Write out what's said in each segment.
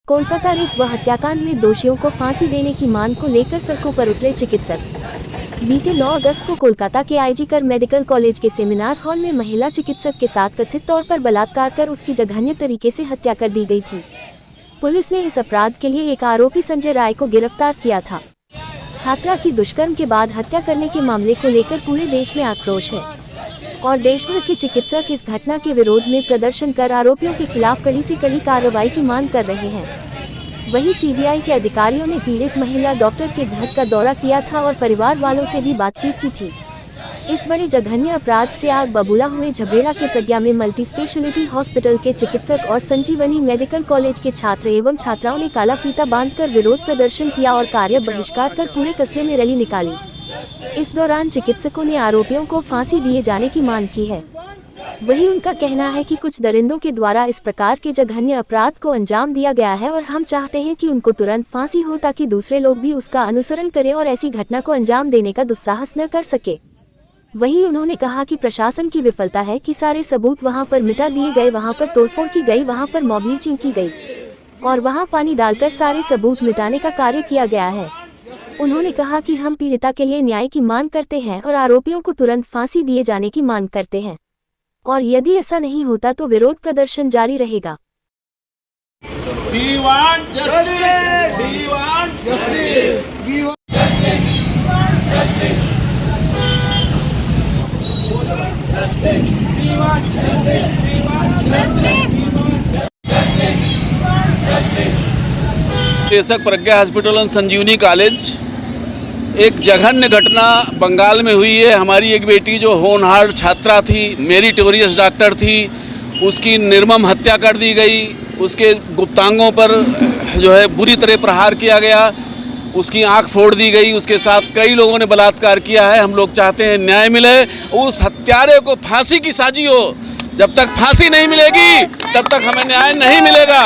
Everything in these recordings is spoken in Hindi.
कोलकाता रेप व हत्याकांड में दोषियों को फांसी देने की मांग को लेकर सड़कों पर उतरे चिकित्सक। बीते 9 अगस्त को कोलकाता के आईजी कर मेडिकल कॉलेज के सेमिनार हॉल में महिला चिकित्सक के साथ कथित तौर पर बलात्कार कर उसकी जघन्य तरीके से हत्या कर दी गई थी। पुलिस ने इस अपराध के लिए एक आरोपी संजय राय को गिरफ्तार किया था। छात्रा की दुष्कर्म के बाद हत्या करने के मामले को लेकर पूरे देश में आक्रोश है और देश भर के चिकित्सक इस घटना के विरोध में प्रदर्शन कर आरोपियों के खिलाफ कड़ी से कड़ी कार्रवाई की मांग कर रहे हैं। वहीं सीबीआई के अधिकारियों ने पीड़ित महिला डॉक्टर के घर का दौरा किया था और परिवार वालों से भी बातचीत की थी। इस बड़े जघन्य अपराध से आग बबूला हुए झबरेड़ा के प्रज्ञा में मल्टी स्पेशलिटी हॉस्पिटल के चिकित्सक और संजीवनी मेडिकल कॉलेज के छात्र एवं छात्राओं ने काला फीता बांधकर विरोध प्रदर्शन किया और कार्य बहिष्कार कर पूरे कस्बे में रैली निकाली। इस दौरान चिकित्सकों ने आरोपियों को फांसी दिए जाने की मांग की है। वहीं उनका कहना है कि कुछ दरिंदों के द्वारा इस प्रकार के जघन्य अपराध को अंजाम दिया गया है और हम चाहते हैं कि उनको तुरंत फांसी हो ताकि दूसरे लोग भी उसका अनुसरण करें और ऐसी घटना को अंजाम देने का दुस्साहस न कर सके। वहीं उन्होंने कहा कि प्रशासन की विफलता है कि सारे सबूत वहां पर मिटा दिए गए, वहां पर तोड़फोड़ की गई, वहां पर मॉब लिंचिंग की गई और वहां पानी डालकर सारे सबूत मिटाने का कार्य किया गया है। उन्होंने कहा कि हम पीड़िता के लिए न्याय की मांग करते हैं और आरोपियों को तुरंत फांसी दिए जाने की मांग करते हैं और यदि ऐसा नहीं होता तो विरोध प्रदर्शन जारी रहेगा। चिकित्सक प्रज्ञा हॉस्पिटल और संजीवनी कॉलेज एक जघन्य घटना बंगाल में हुई है। हमारी एक बेटी जो होनहार छात्रा थी, मेरिटोरियस डॉक्टर थी, उसकी निर्मम हत्या कर दी गई। उसके गुप्तांगों पर जो है बुरी तरह प्रहार किया गया, उसकी आंख फोड़ दी गई, उसके साथ कई लोगों ने बलात्कार किया है। हम लोग चाहते हैं न्याय मिले, उस हत्यारे को फांसी की साजी हो। जब तक फांसी नहीं मिलेगी तब तक हमें न्याय नहीं मिलेगा।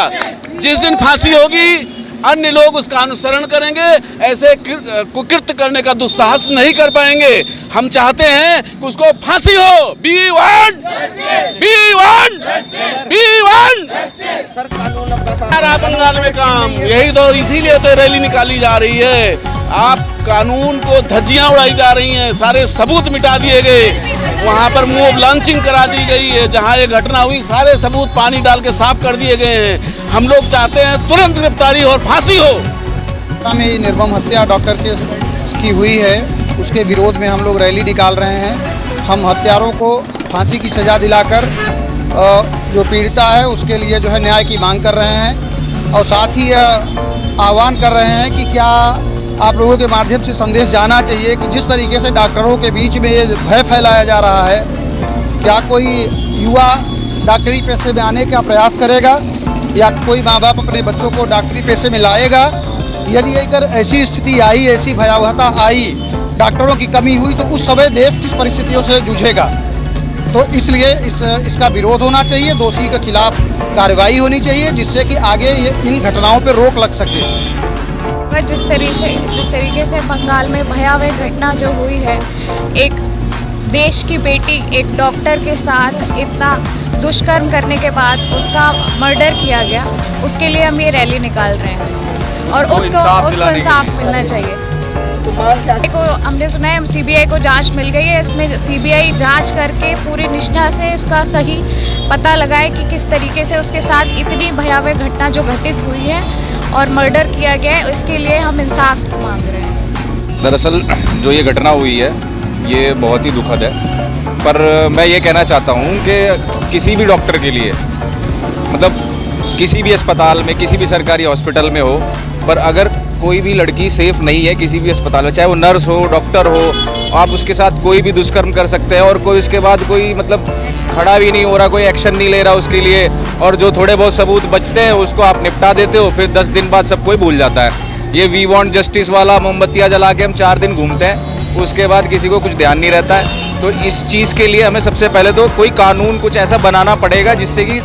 जिस दिन फांसी होगी अन्य लोग उसका अनुसरण करेंगे, ऐसे कुकृत्य करने का दुस्साहस नहीं कर पाएंगे। हम चाहते हैं कि उसको फांसी हो। We want सारा बंगाल में काम, यही तो इसीलिए तो रैली निकाली जा रही है। आप कानून को धज्जियां उड़ाई जा रही हैं, सारे सबूत मिटा दिए गए, वहाँ पर मॉब लॉन्चिंग करा दी गई है। जहाँ ये घटना हुई सारे सबूत पानी डाल के साफ कर दिए गए हैं। हम लोग चाहते हैं तुरंत गिरफ्तारी और फांसी हो। में निर्मम हत्या डॉक्टर की हुई है, उसके विरोध में हम लोग रैली निकाल रहे हैं। हम हत्यारों को फांसी की सज़ा दिलाकर जो पीड़िता है उसके लिए जो है न्याय की मांग कर रहे हैं और साथ ही आह्वान कर रहे हैं कि क्या आप लोगों के माध्यम से संदेश जाना चाहिए कि जिस तरीके से डॉक्टरों के बीच में ये भय फैलाया जा रहा है, क्या कोई युवा डॉक्टरी पेशे में आने का प्रयास करेगा या कोई माँ बाप अपने बच्चों को डॉक्टरी पेशे में लाएगा? यदि अगर ऐसी स्थिति आई, ऐसी भयावहता आई, डॉक्टरों की कमी हुई तो उस समय देश किस परिस्थितियों से जूझेगा। तो इसलिए इसका विरोध होना चाहिए, दोषी के खिलाफ कार्रवाई होनी चाहिए जिससे कि आगे इन घटनाओं पर रोक लग सके। जिस तरीके से बंगाल में भयावह घटना जो हुई है, एक देश की बेटी एक डॉक्टर के साथ इतना दुष्कर्म करने के बाद उसका मर्डर किया गया, उसके लिए हम ये रैली निकाल रहे हैं और उसको इंसाफ मिलना चाहिए। को हमने सुना है सीबीआई को जांच मिल गई है, इसमें सीबीआई जांच करके पूरी निष्ठा से उसका सही पता लगाए कि किस तरीके से उसके साथ इतनी भयावह घटना जो घटित हुई है और मर्डर किया गया है, इसके लिए हम इंसाफ मांग रहे हैं। दरअसल जो ये घटना हुई है ये बहुत ही दुखद है, पर मैं ये कहना चाहता हूँ कि किसी भी डॉक्टर के लिए, मतलब किसी भी अस्पताल में, किसी भी सरकारी हॉस्पिटल में हो, पर अगर कोई भी लड़की सेफ नहीं है किसी भी अस्पताल में, चाहे वो नर्स हो, डॉक्टर हो, आप उसके साथ कोई भी दुष्कर्म कर सकते हैं और कोई उसके बाद कोई मतलब खड़ा भी नहीं हो रहा, कोई एक्शन नहीं ले रहा उसके लिए, और जो थोड़े बहुत सबूत बचते हैं उसको आप निपटा देते हो, फिर 10 दिन बाद सब कोई भूल जाता है। ये वी वांट जस्टिस वाला मोमबत्तियाँ जला के हम 4 दिन घूमते हैं, उसके बाद किसी को कुछ ध्यान नहीं रहता है। तो इस चीज़ के लिए हमें सबसे पहले तो कोई कानून कुछ ऐसा बनाना पड़ेगा जिससे कि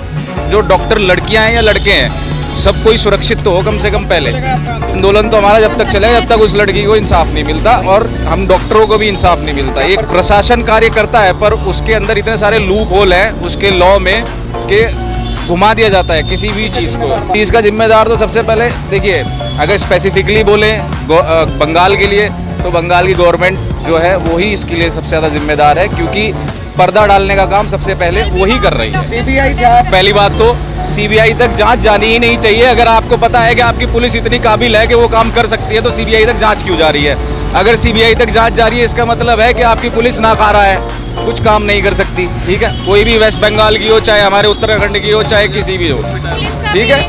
जो डॉक्टर लड़कियां हैं या लड़के हैं सब कोई सुरक्षित तो हो कम से कम। पहले आंदोलन तो हमारा जब तक चलेगा जब तक उस लड़की को इंसाफ नहीं मिलता और हम डॉक्टरों को भी इंसाफ नहीं मिलता। एक प्रशासन कार्य करता है पर उसके अंदर इतने सारे लूप होल हैं उसके लॉ में कि घुमा दिया जाता है किसी भी चीज़ को। इसका जिम्मेदार तो सबसे पहले देखिए, अगर स्पेसिफिकली बोले बंगाल के लिए, तो बंगाल की गवर्नमेंट जो है वही इसके लिए सबसे ज़्यादा जिम्मेदार है, क्योंकि पर्दा डालने का काम सबसे पहले वही कर रही है। सीबीआई जांच, पहली बात तो सीबीआई तक जांच जानी ही नहीं चाहिए। अगर आपको पता है कि आपकी पुलिस इतनी काबिल है कि वो काम कर सकती है, तो सीबीआई तक जांच क्यों जा रही है? अगर सीबीआई तक जांच जा रही है, इसका मतलब है कि आपकी पुलिस नाकारा है, कुछ काम नहीं कर सकती। ठीक है, कोई भी वेस्ट बंगाल की हो, चाहे हमारे उत्तराखंड की हो, चाहे किसी भी हो। ठीक है।